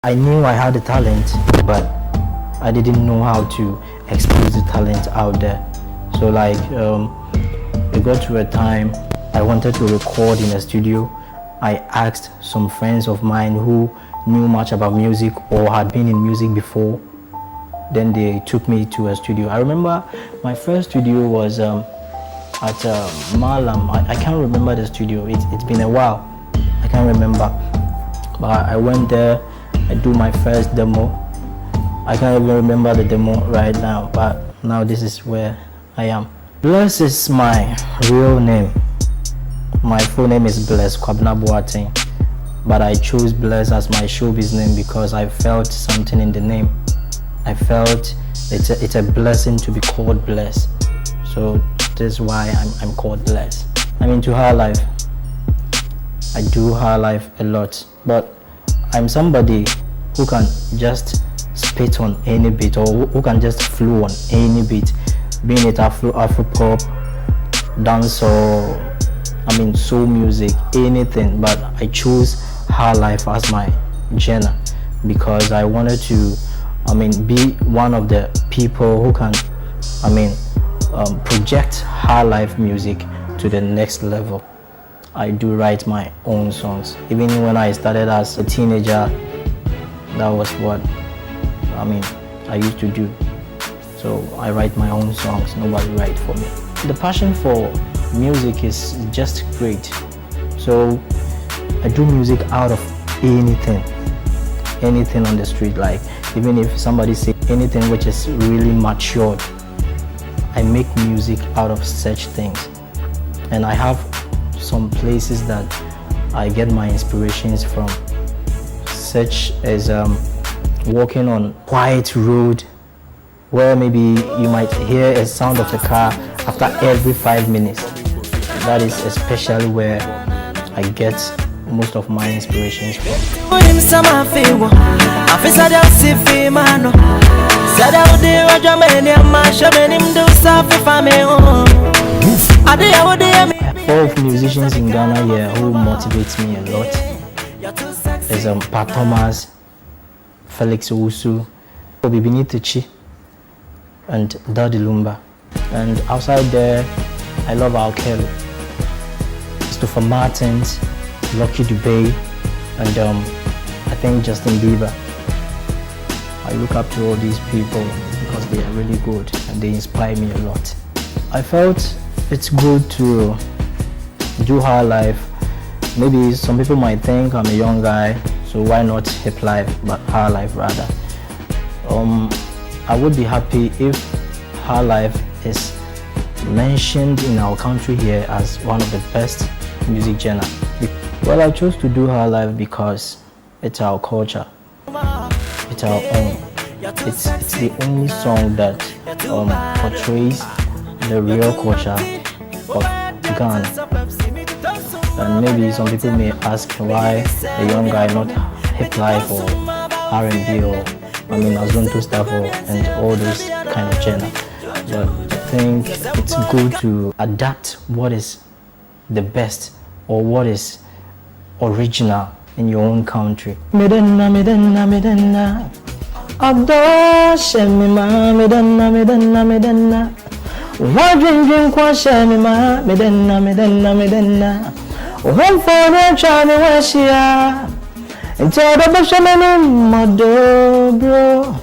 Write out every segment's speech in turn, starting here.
I knew I had a talent, but I didn't know how to expose the talent out there. So like it got to a time I wanted to record in a studio. I asked some friends of mine who knew much about music or had been in music before. Then they took me to a studio. I remember my first studio was at Malam. I can't remember the studio. It's been a while. I can't remember. But I went there. I do my first demo. I can't even remember the demo right now. But now this is where I am. Bless is my real name. My full name is Bless Kwabena Boateng. But I chose Bless as my showbiz name because I felt something in the name. I felt it's a blessing to be called Bless. So this is why I'm called Bless. I'm into high life. I do high life a lot, but I'm somebody who can just spit on any beat or who can just flow on any beat, being it Afro pop, dance or soul music, anything. But I chose high life as my genre because I wanted to be one of the people who can project high life music to the next level. I do write my own songs. Even when I started as a teenager, that was what I used to do. So I write my own songs, nobody writes for me. The passion for music is just great. So I do music out of anything on the street. Like even if somebody say anything which is really matured, I make music out of such things. And I have some places that I get my inspirations from, such as walking on quiet road where maybe you might hear a sound of a car after every 5 minutes. That is especially where I get most of my inspirations from. Four of musicians in Ghana here who motivates me a lot is Pat Thomas, Felix Owusu, Obibini Techi, and Daddy Lumba. And outside there, I love Al Kelly, Christopher Martins, Lucky Dubé, and I think Justin Bieber. I look up to all these people because they are really good and they inspire me a lot. I felt it's good to do high life. Maybe some people might think I'm a young guy, so why not hip life, but high life rather. I would be happy if high life is mentioned in our country here as one of the best music genre. Well, I chose to do high life because it's our culture, it's our own. It's the only song that portrays the real culture of Ghana. And maybe some people may ask why a young guy, not hip life or R&B or Azonto stuff and all those kind of genre. But I think it's good to adapt what is the best or what is original in your own country. Medenna, medenna, medenna. Abdo shemima, medenna, medenna, medenna. Wajin kwa shemima, medenna, medenna, medenna. Home for the Johnny Washia. And tell the Bashaman Mado, bro.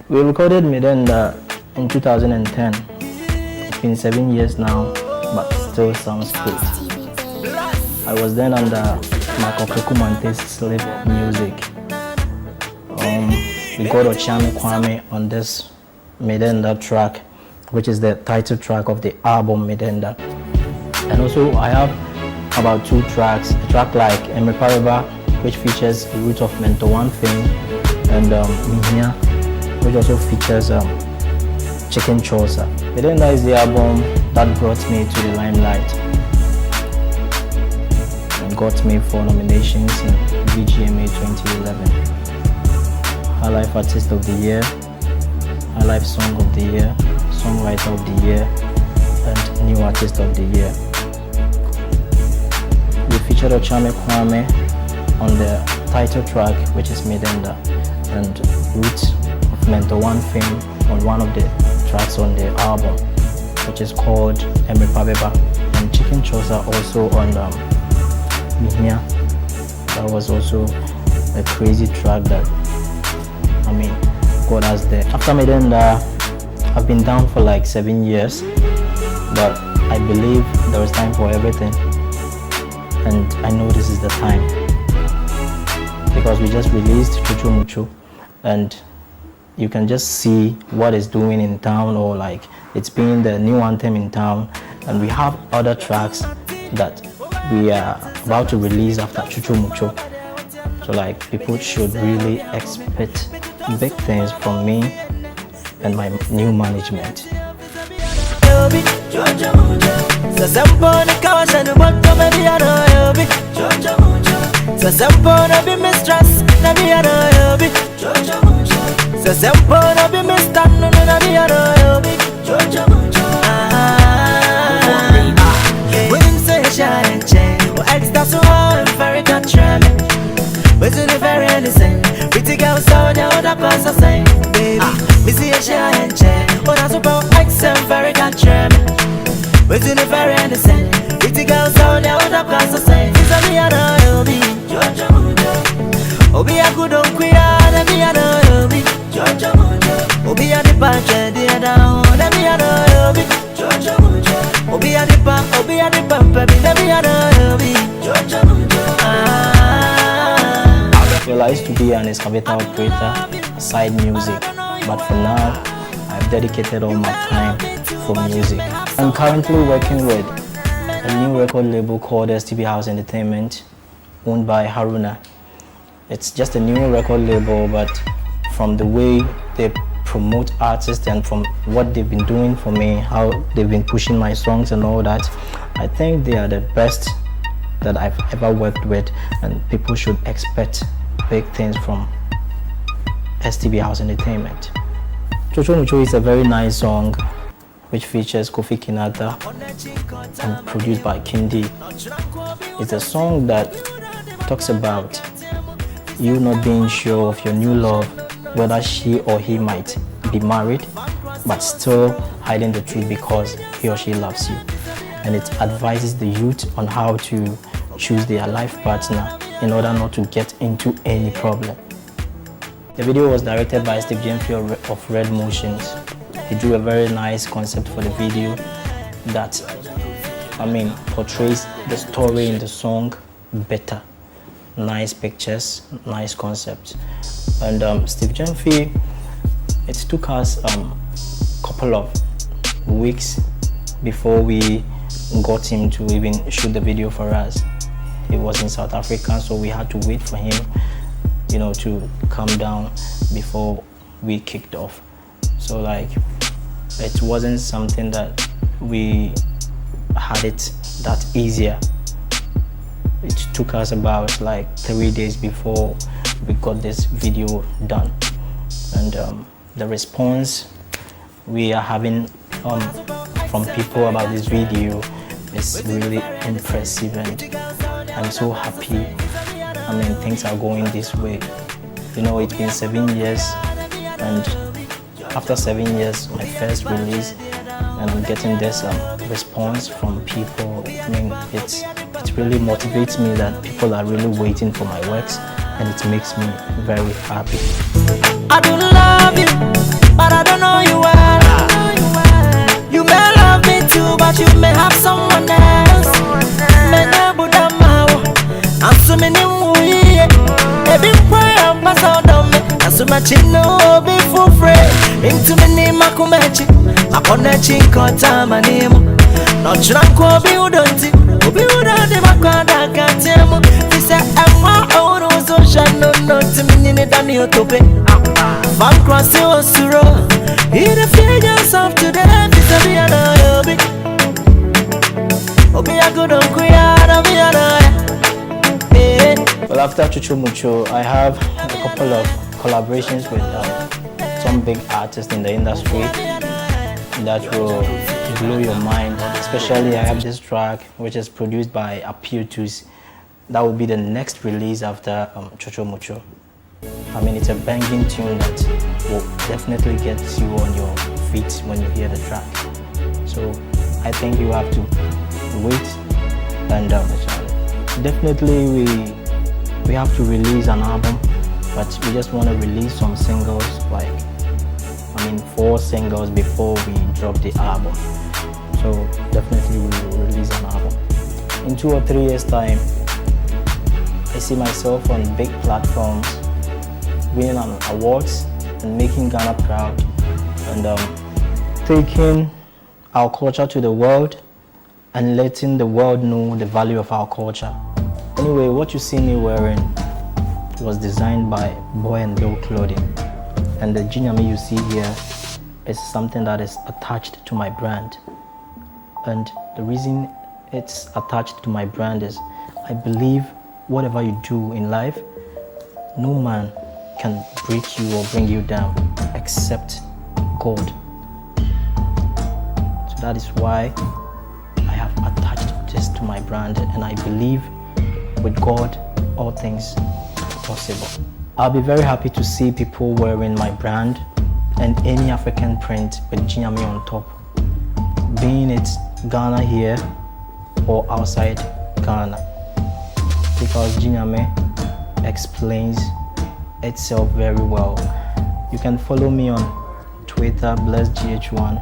We recorded Medenda in 2010. It's been 7 years now, but still sounds great. I was then under Michael Mante's Slave Music. We got Ochame Kwame on this Medenda track, which is the title track of the album Medenda. And also I have about 2 tracks, a track like Emre Pariba, which features the Root of Mentor One Thing, and Mihia, which also features Chicken Chosa. Medenda is the album that brought me to the limelight and got me 4 nominations in VGMA 2011. High Life Artist of the Year, High Life Song of the Year, Songwriter of the Year, and New Artist of the Year. We featured Ochame Kwame on the title track, which is Medenda. and Roots of Mentor One fame on one of the tracks on the album, which is called Emre Pabeba, and Chicken Chosa also on Mihia. That was also a crazy track that, I mean, got us there. After Medenda, I've been down for like 7 years, but I believe there is time for everything, and I know this is the time, because we just released Chuchu Muchu, and you can just see what it's doing in town, or like it's being the new anthem in town, and we have other tracks that we are about to release after Chuchu Muchu. So like people should really expect big things from me and my new management. Within the very innocent, pretty girls so the other class are saying, baby, me see a share and chair, but I suppose accent very country. Within the very innocent, pretty girls so the other class are saying, it's a me and I'll be Georgia Mundo. Obi a good on queer, let me and I'll be Georgia Mundo. Obi a the punch, the other, let me and I'll be Georgia Mundo. Obi a the pump, let me and I'll be Georgia Mundo. Well, I used to be an excavator operator, side music, but for now, I've dedicated all my time for music. I'm currently working with a new record label called STB House Entertainment, owned by Haruna. It's just a new record label, but from the way they promote artists and from what they've been doing for me, how they've been pushing my songs and all that, I think they are the best that I've ever worked with, and people should expect big things from STB House Entertainment. Chuchu Muchu is a very nice song which features Kofi Kinata and produced by Kindi. It's a song that talks about you not being sure of your new love, whether she or he might be married, but still hiding the truth because he or she loves you. And it advises the youth on how to choose their life partner in order not to get into any problem. The video was directed by Steve Jemfi of Red Motions. He drew a very nice concept for the video that, I mean, portrays the story in the song better. Nice pictures, nice concepts. And Steve Jemfi, it took us a couple of weeks before we got him to even shoot the video for us. He was in South Africa, so we had to wait for him, you know, to come down before we kicked off. So like, it wasn't something that we had it that easier. It took us about like 3 days before we got this video done. And the response we are having from people about this video is really impressive, and I'm so happy. I mean, things are going this way. You know, it's been 7 years, and after 7 years, my first release, and I'm getting this response from people. I mean, it really motivates me that people are really waiting for my works, and it makes me very happy. I do love you, but I don't know you well. You may love me too, but you may have someone else. I'm so many every prayer pass out on me. I'm so much in no be for free. Into me name Makumechi. I connect in Kota my name. Not drunk or be udonti. Be udonti Makanda can't tell me. He said, I'm my own social no to me in the Daniel Tope. Van cross your suro. In the figures of today, this will be an obi. Obi a good on Kuya, be an Well, after Chuchu Muchu, I have a couple of collaborations with some big artists in the industry that will blow your mind. Especially, I have this track which is produced by Apiotus. That will be the next release after Chuchu Muchu. I mean, it's a banging tune that will definitely get you on your feet when you hear the track. So I think you have to wait and definitely we have to release an album, but we just want to release some singles, like 4 singles before we drop the album. So definitely we will release an album. In 2 or 3 years time, I see myself on big platforms, winning awards and making Ghana proud, and taking our culture to the world and letting the world know the value of our culture. Anyway, what you see me wearing was designed by Boie and Bill Clothing, and the Jinyame you see here is something that is attached to my brand. And the reason it's attached to my brand is I believe whatever you do in life, no man can break you or bring you down except God. So that is why I have attached this to my brand, and I believe with God all things are possible. I'll be very happy to see people wearing my brand and any African print with Jinyame on top, being it Ghana here or outside Ghana, because Jinyame explains itself very well. You can follow me on Twitter, BlessGH1,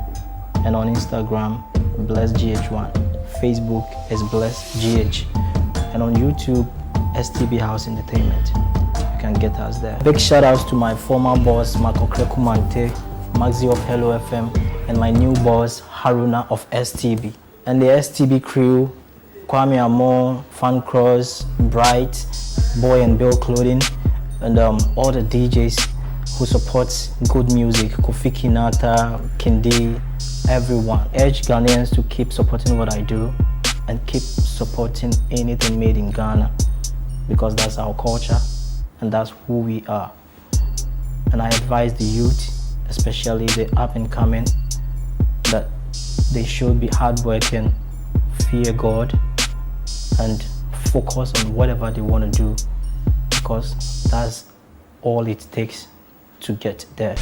and on Instagram, BlessGH1. Facebook is BlessGH, and on YouTube, STB House Entertainment. You can get us there. Big shout outs to my former boss, Marco Krekumante, Maxi of Hello FM, and my new boss, Haruna of STB. And the STB crew, Kwame Amon, Fan Cross, Bright, Boie and Bill Clothing, and all the DJs who support good music, Kofi Kinata, Kindi, everyone. Urge Ghanaians to keep supporting what I do and keep supporting anything made in Ghana, because that's our culture and that's who we are. And I advise the youth, especially the up and coming, that they should be hardworking, fear God, and focus on whatever they want to do, because that's all it takes to get there.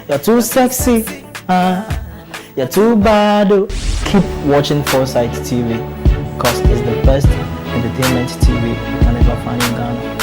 You're too sexy, you're too bad. Keep watching Foresight TV, because it's the best entertainment TV you can ever find in Ghana.